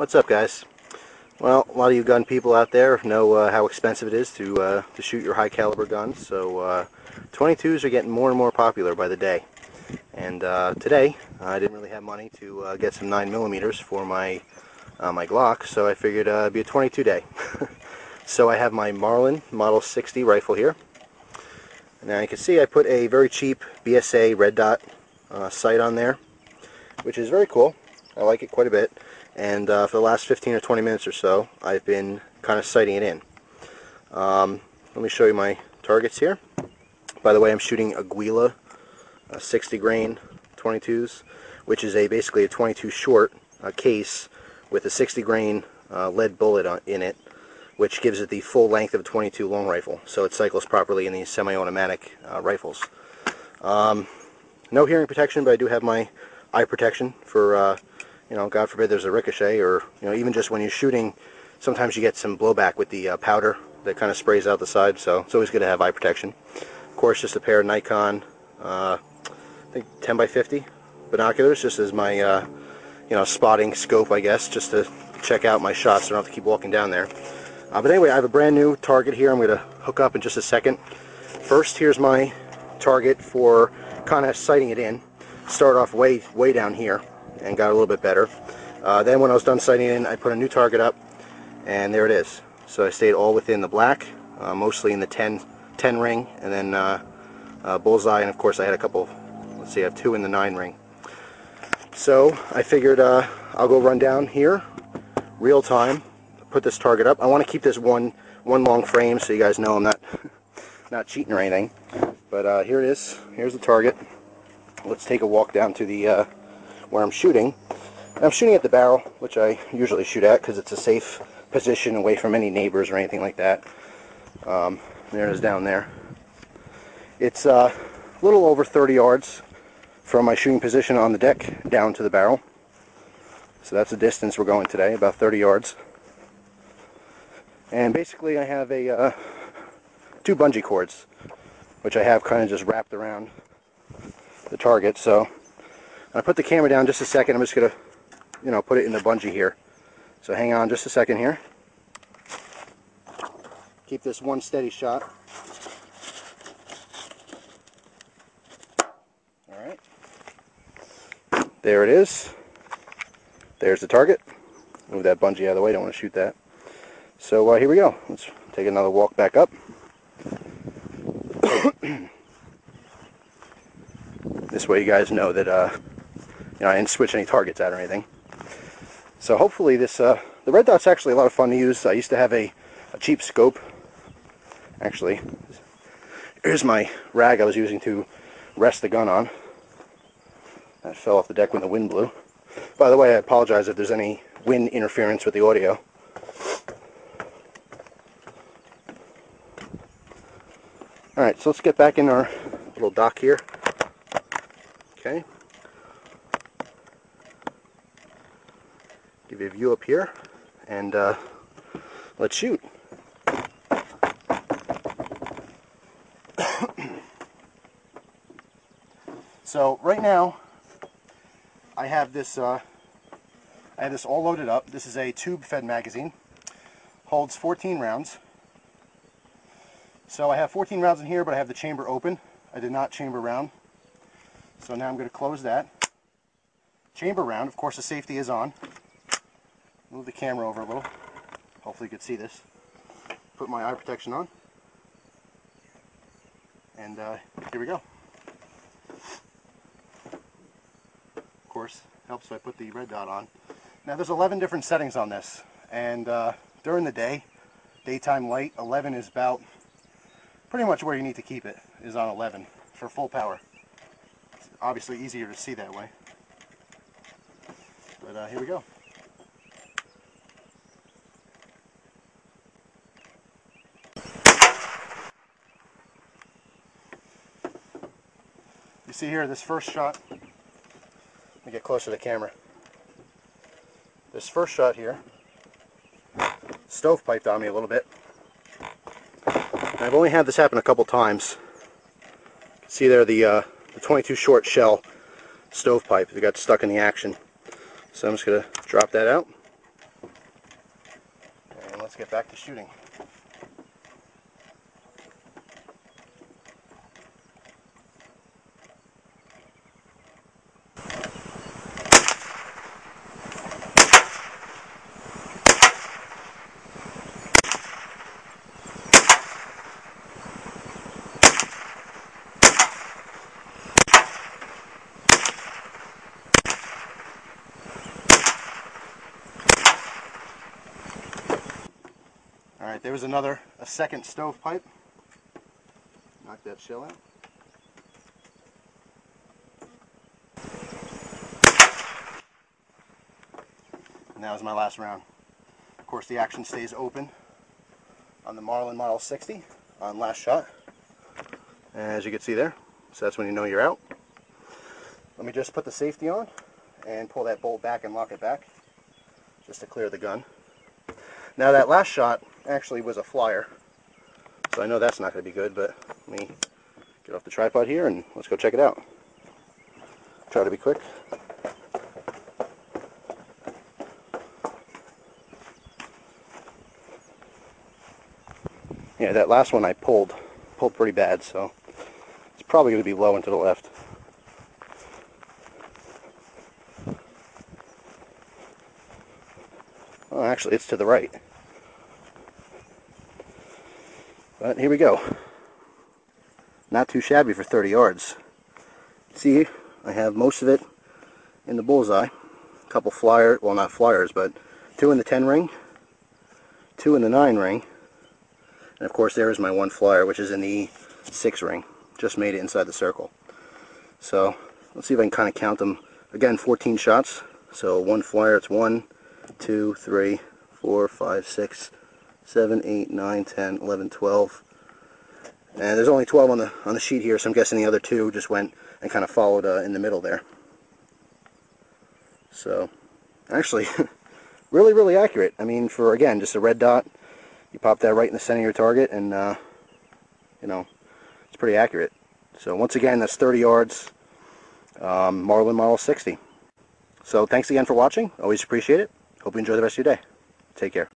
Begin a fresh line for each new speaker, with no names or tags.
What's up, guys? Well, a lot of you gun people out there know how expensive it is to shoot your high caliber guns, so 22s are getting more and more popular by the day. And today I didn't really have money to get some 9mm for my my Glock, so I figured it'd be a 22 day. So I have my Marlin Model 60 rifle here. Now you can see I put a very cheap BSA red dot sight on there, which is very cool. I like it quite a bit. And for the last 15 or 20 minutes or so, I've been kind of sighting it in. Let me show you my targets here. By the way, I'm shooting Aguila 60 grain 22s, which is basically a 22 short case with a 60 grain lead bullet in it, which gives it the full length of a 22 long rifle, so it cycles properly in these semi-automatic rifles. No hearing protection, but I do have my eye protection for you know, God forbid there's a ricochet, or even just when you're shooting, sometimes you get some blowback with the powder that kind of sprays out the side, so it's always good to have eye protection. Of course, just a pair of Nikon, I think 10x50 binoculars, just as my spotting scope, I guess, just to check out my shots, so I don't have to keep walking down there. But anyway, I have a brand new target here I'm going to hook up in just a second. First, here's my target for kind of sighting it in. Start off way down here and got a little bit better. Then when I was done sighting in, I put a new target up, and there it is. So I stayed all within the black, mostly in the 10 ring, and then bullseye, and of course I had a couple, let's see, I have 2 in the 9 ring. So I figured I'll go run down here, real time, put this target up. I want to keep this one long frame so you guys know I'm not cheating or anything. But here it is. Here's the target. Let's take a walk down to the where I'm shooting. And I'm shooting at the barrel, which I usually shoot at because it's a safe position away from any neighbors or anything like that. There it is down there. It's a little over 30 yards from my shooting position on the deck down to the barrel. So that's the distance we're going today, about 30 yards. And basically I have a 2 bungee cords, which I have kind of just wrapped around the target. So I put the camera down just a second. I'm just going to, put it in the bungee here. So hang on just a second here. Keep this one steady shot. Alright. There it is. There's the target. Move that bungee out of the way. Don't want to shoot that. So here we go. Let's take another walk back up. This way you guys know that I didn't switch any targets out or anything. So hopefully this, the red dot's actually a lot of fun to use. I used to have a cheap scope. Actually, here's my rag I was using to rest the gun on. That fell off the deck when the wind blew. By the way, I apologize if there's any wind interference with the audio. Alright, so let's get back in our little dock here. Okay. Give you a view up here, and let's shoot. So right now, I have this all loaded up. This is a tube-fed magazine. Holds 14 rounds. So I have 14 rounds in here, but I have the chamber open. I did not chamber round. So now I'm going to close that. Chamber round, of course the safety is on. Move the camera over a little. Hopefully you can see this. Put my eye protection on. And here we go. Of course, helps if I put the red dot on. Now there's 11 different settings on this. And during the day, daytime light, 11 is about pretty much where you need to keep it, is on 11 for full power. It's obviously easier to see that way. But here we go. You see here, this first shot, let me get closer to the camera. This first shot here, stovepiped on me a little bit. And I've only had this happen a couple times. You can see there the 22 short shell stovepipe that got stuck in the action. So I'm just going to drop that out. get back to shooting. Alright, there was a second stovepipe. Knock that shell out. And that was my last round. Of course, the action stays open on the Marlin Model 60 on last shot. As you can see there, so that's when you know you're out. Let me just put the safety on and pull that bolt back and lock it back just to clear the gun. Now that last shot actually was a flyer, so I know that's not going to be good, but let me get off the tripod here and let's go check it out. Try to be quick. Yeah, that last one I pulled pretty bad, so it's probably going to be low and to the left. Oh, actually, it's to the right. But here we go. Not too shabby for 30 yards. See, I have most of it in the bullseye. A couple well, not flyers, but 2 in the 10 ring, 2 in the 9 ring, and of course there is my 1 flyer, which is in the 6 ring. Just made it inside the circle. So let's see if I can kind of count them. Again, 14 shots. So 1 flyer, it's 1, 2, 3, 4, 5, 6, 7, 8, 9, 10, 11, 12. And there's only 12 on the sheet here, so I'm guessing the other 2 just went and kind of followed in the middle there. So, actually, really, really accurate. I mean, for, again, just a red dot, you pop that right in the center of your target, and, you know, it's pretty accurate. So, once again, that's 30 yards, Marlin Model 60. So, thanks again for watching. Always appreciate it. Hope you enjoy the rest of your day. Take care.